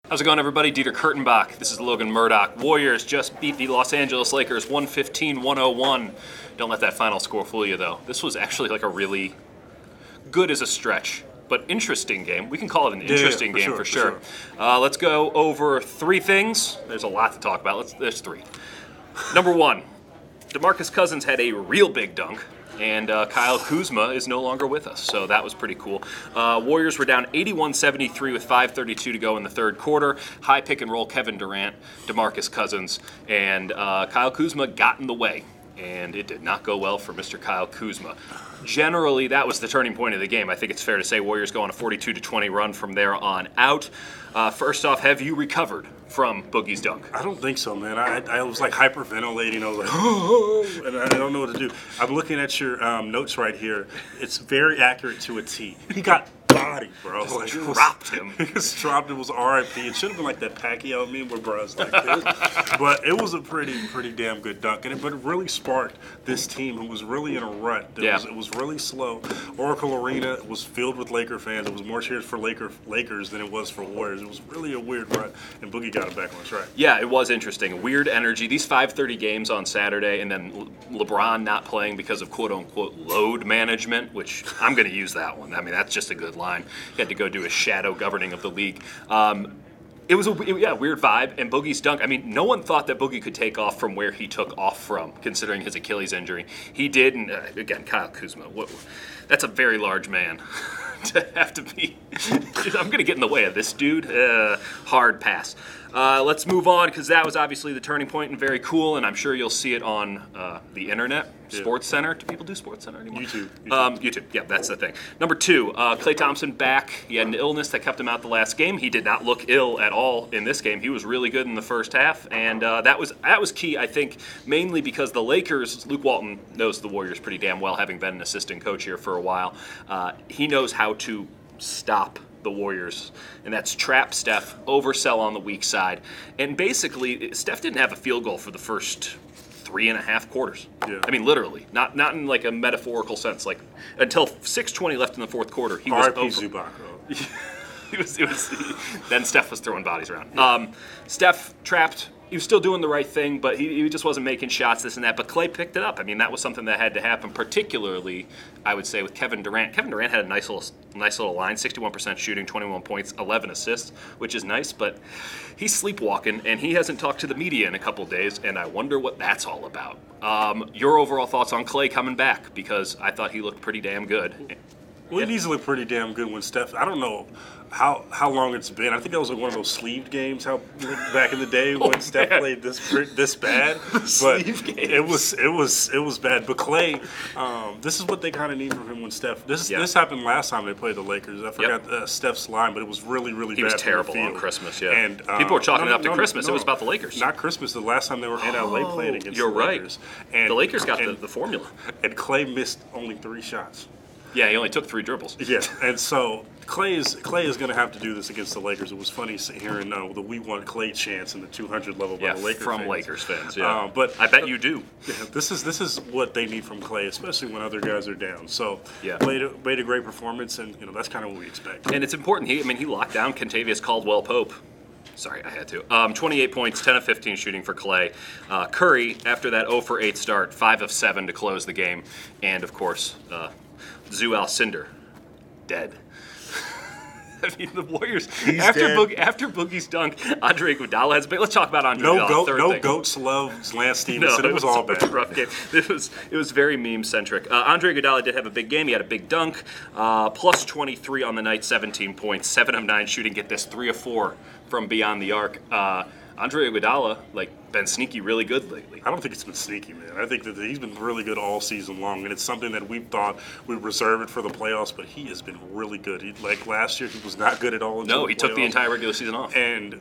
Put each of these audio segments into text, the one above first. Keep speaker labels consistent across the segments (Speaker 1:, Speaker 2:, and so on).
Speaker 1: How's it going, everybody? Dieter Kurtenbach. This is Logan Murdock. Warriors just beat the Los Angeles Lakers 115-101. Don't let that final score fool you, though. This was actually like a really good as a stretch, but interesting game. We can call it an interesting game for sure. Let's go over three things. There's a lot to talk about. There's three. Number one, DeMarcus Cousins had a real big dunk. And Kyle Kuzma is no longer with us, so that was pretty cool. Warriors were down 81-73 with 5:32 to go in the third quarter. High pick and roll, Kevin Durant, DeMarcus Cousins, and Kyle Kuzma got in the way. And it did not go well for Mr. Kyle Kuzma. Generally, that was the turning point of the game. I think it's fair to say Warriors go on a 42-20 run from there on out. First off, have you recovered from Boogie's dunk?
Speaker 2: I don't think so, man. I was like hyperventilating. I was like, oh, and I don't know what to do. I'm looking at your notes right here. It's very accurate to a T. He got body, bro.
Speaker 1: Just dropped him.
Speaker 2: He just dropped. It was RIP. It should have been like that Pacquiao meme where bro's like this. But it was a pretty damn good dunk. But it really sparked this team who was really in a rut. It was really slow. Oracle Arena was filled with Laker fans. It was more cheers for Lakers than it was for Warriors. It was really a weird run, and Boogie got it back on track.
Speaker 1: Yeah, it was interesting. Weird energy. These 5:30 games on Saturday, and then LeBron not playing because of quote-unquote load management, which I'm going to use that one. I mean, that's just a good line. He had to go do a shadow governing of the league. It was a weird vibe, and Boogie's dunk, I mean, no one thought that Boogie could take off from where he took off from, considering his Achilles injury. He did, and again, Kyle Kuzma, that's a very large man to have to be. I'm going to get in the way of this dude. Hard pass. Let's move on, because that was obviously the turning point and very cool, and I'm sure you'll see it on the internet. Sports Center. Do people do Sports Center anymore? YouTube. Yeah, that's the thing. Number two, Klay Thompson back. He had an illness that kept him out the last game. He did not look ill at all in this game. He was really good in the first half, and that was key, I think, mainly because the Lakers, Luke Walton knows the Warriors pretty damn well, having been an assistant coach here for a while. He knows how to stop the Warriors, and that's trap Steph, oversell on the weak side. And basically, Steph didn't have a field goal for the first 3.5 quarters. Yeah. I mean, literally, not in like a metaphorical sense. Like until 6:20 left in the fourth quarter, he was over. It was then Steph was throwing bodies around. Yeah. Steph trapped. He was still doing the right thing, but he just wasn't making shots, this and that. But Klay picked it up. I mean, that was something that had to happen, particularly, I would say, with Kevin Durant. Kevin Durant had a nice little line, 61% shooting, 21 points, 11 assists, which is nice. But he's sleepwalking, and he hasn't talked to the media in a couple days, and I wonder what that's all about. Your overall thoughts on Klay coming back? Because I thought he looked pretty damn good.
Speaker 2: Well, he needs to look pretty damn good when Steph. I don't know how long it's been. I think that was like one of those sleeved games back in the day when Steph played this bad. But it was bad. But Klay, this is what they kind of need from him when Steph. This happened last time they played the Lakers. I forgot Steph's line, but it was really bad.
Speaker 1: He was terrible on Christmas. Yeah, and people were chalking it up to Christmas. It was about the Lakers.
Speaker 2: Not Christmas. The last time they were in LA playing against the Lakers.
Speaker 1: And the Lakers got the formula. And
Speaker 2: Klay missed only 3 shots.
Speaker 1: Yeah, he only took 3 dribbles.
Speaker 2: Yeah, and so Klay is going to have to do this against the Lakers. It was funny hearing the "We Want Klay" chants in the 200 level by the Lakers fans.
Speaker 1: Lakers fans. Yeah,
Speaker 2: but
Speaker 1: I bet you do.
Speaker 2: Yeah, this is what they need from Klay, especially when other guys are down. So Klay made a great performance, and that's kind of what we expect.
Speaker 1: And it's important. He locked down Kentavious Caldwell-Pope. Sorry, I had to. 28 points, 10 of 15 shooting for Klay. Curry, after that 0 for 8 start, 5 of 7 to close the game, and of course. Zu Alcindor, dead. I mean, the Warriors, after Boogie's dunk, Andre Iguodala has been. Let's talk about Andre Iguodala.
Speaker 2: No goats love Lance Stevenson. It was all bad.
Speaker 1: Rough game. It was very meme-centric. Andre Iguodala did have a big game. He had a big dunk. Plus 23 on the night, 17 points, 7 of 9 shooting. Get this, 3 of 4 from beyond the arc. Andre Iguodala, been sneaky really good lately.
Speaker 2: I don't think it's been sneaky, man. I think that he's been really good all season long, and it's something that we thought we'd reserve it for the playoffs, but he has been really good. Last year, he was not good at all.
Speaker 1: No, he took the entire regular season off.
Speaker 2: And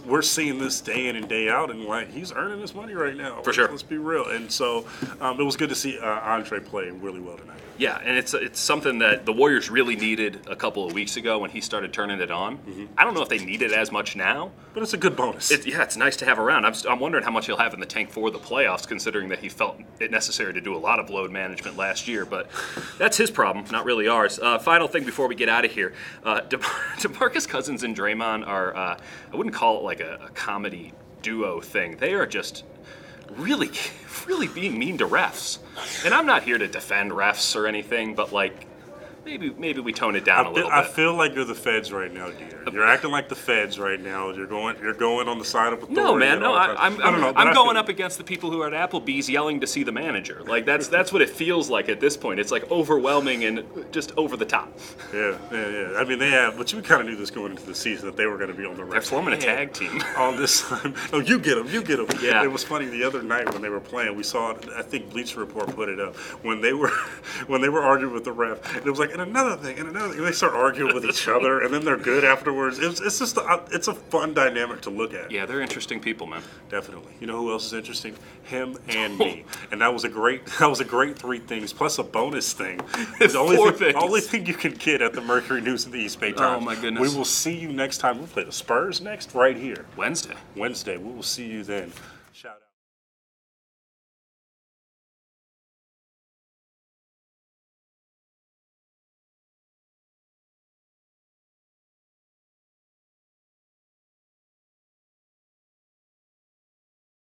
Speaker 2: we're seeing this day in and day out, and like he's earning his money right now.
Speaker 1: For sure.
Speaker 2: Let's be real. And so it was good to see Andre play really well tonight.
Speaker 1: Yeah, and it's something that the Warriors really needed a couple of weeks ago when he started turning it on. I don't know if they need it as much now,
Speaker 2: but it's a good bonus.
Speaker 1: It's nice to have around. I'm wondering how much he'll have in the tank for the playoffs, considering that he felt it necessary to do a lot of load management last year. But that's his problem, not really ours. Final thing before we get out of here, DeMarcus Cousins and Draymond are I wouldn't call it like a comedy duo thing. They are just really being mean to refs. And I'm not here to defend refs or anything, but like maybe we tone it down a little bit.
Speaker 2: I feel like you're the feds right now, dear. You're acting like the feds right now. You're going on the side of authority.
Speaker 1: No, man, no. I'm going up against the people who are at Applebee's yelling to see the manager. Like that's what it feels like at this point. It's like overwhelming and just over the top.
Speaker 2: Yeah. I mean, they have, but you kind of knew this going into the season that they were going to be on the refs.
Speaker 1: They're forming a tag team
Speaker 2: all this time. No, you get them.
Speaker 1: Yeah.
Speaker 2: It was funny the other night when they were playing. We saw, I think Bleacher Report put it up when they were arguing with the ref. And it was like, and another thing. And they start arguing with each other, and then they're good afterwards. It's just it's a fun dynamic to look at.
Speaker 1: Yeah, they're interesting people, man.
Speaker 2: Definitely. You know who else is interesting? Him and me. And that was a great 3 things plus a bonus thing. The only thing you can get at the Mercury News and the EastBayTimes.
Speaker 1: Oh my goodness.
Speaker 2: We will see you next time. We'll play the Spurs next right here.
Speaker 1: Wednesday.
Speaker 2: We will see you then. Shout out.